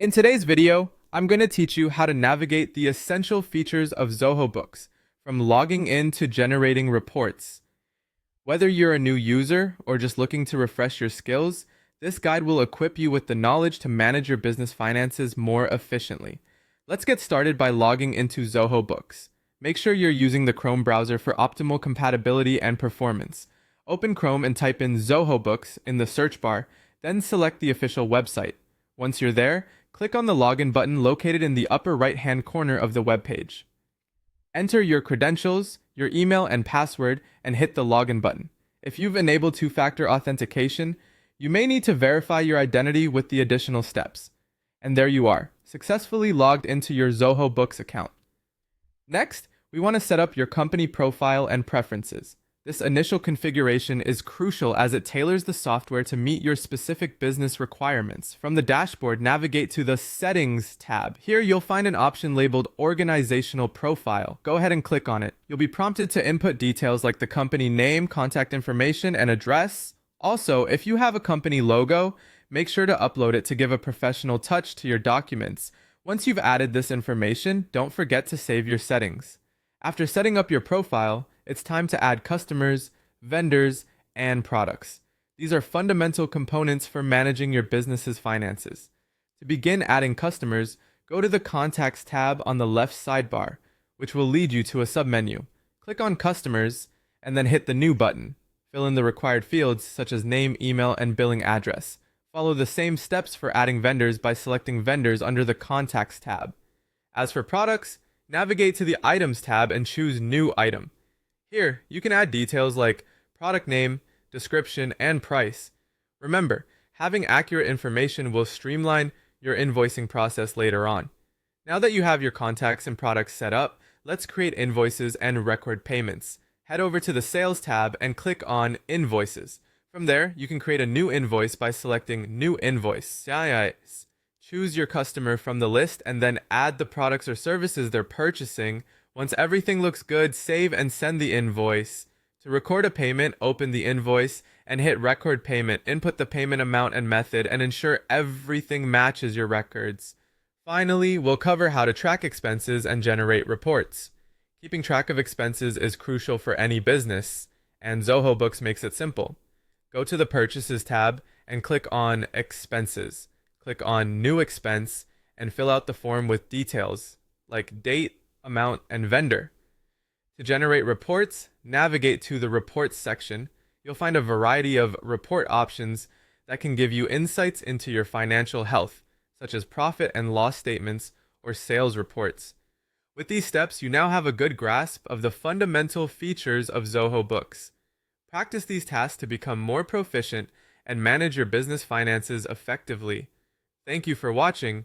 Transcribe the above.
In today's video, I'm going to teach you how to navigate the essential features of Zoho Books, from logging in to generating reports. Whether you're a new user or just looking to refresh your skills, this guide will equip you with the knowledge to manage your business finances more efficiently. Let's get started by logging into Zoho Books. Make sure you're using the Chrome browser for optimal compatibility and performance. Open Chrome and type in Zoho Books in the search bar, then select the official website. Once you're there, click on the login button located in the upper right-hand corner of the web page. Enter your credentials, your email and password, and hit the login button. If you've enabled two-factor authentication, you may need to verify your identity with the additional steps. And there you are, successfully logged into your Zoho Books account. Next, we want to set up your company profile and preferences. This initial configuration is crucial as it tailors the software to meet your specific business requirements. From the dashboard, navigate to the Settings tab. Here you'll find an option labeled Organizational Profile. Go ahead and click on it. You'll be prompted to input details like the company name, contact information, and address. Also, if you have a company logo, make sure to upload it to give a professional touch to your documents. Once you've added this information, don't forget to save your settings. After setting up your profile, it's time to add customers, vendors, and products. These are fundamental components for managing your business's finances. To begin adding customers, go to the Contacts tab on the left sidebar, which will lead you to a submenu. Click on Customers, and then hit the New button. Fill in the required fields such as name, email, and billing address. Follow the same steps for adding vendors by selecting Vendors under the Contacts tab. As for products, navigate to the Items tab and choose New Item. Here, you can add details like product name, description, and price. Remember, having accurate information will streamline your invoicing process later on. Now that you have your contacts and products set up, let's create invoices and record payments. Head over to the Sales tab and click on Invoices. From there, you can create a new invoice by selecting New Invoice. Choose your customer from the list and then add the products or services they're purchasing. Once everything looks good, save and send the invoice. To record a payment, open the invoice and hit Record Payment. Input the payment amount and method and ensure everything matches your records. Finally, we'll cover how to track expenses and generate reports. Keeping track of expenses is crucial for any business, and Zoho Books makes it simple. Go to the Purchases tab and click on Expenses. Click on New Expense and fill out the form with details like date, amount, and vendor. To generate reports, navigate to the Reports section. You'll find a variety of report options that can give you insights into your financial health, such as profit and loss statements or sales reports. With these steps, you now have a good grasp of the fundamental features of Zoho Books. Practice these tasks to become more proficient and manage your business finances effectively. Thank you for watching,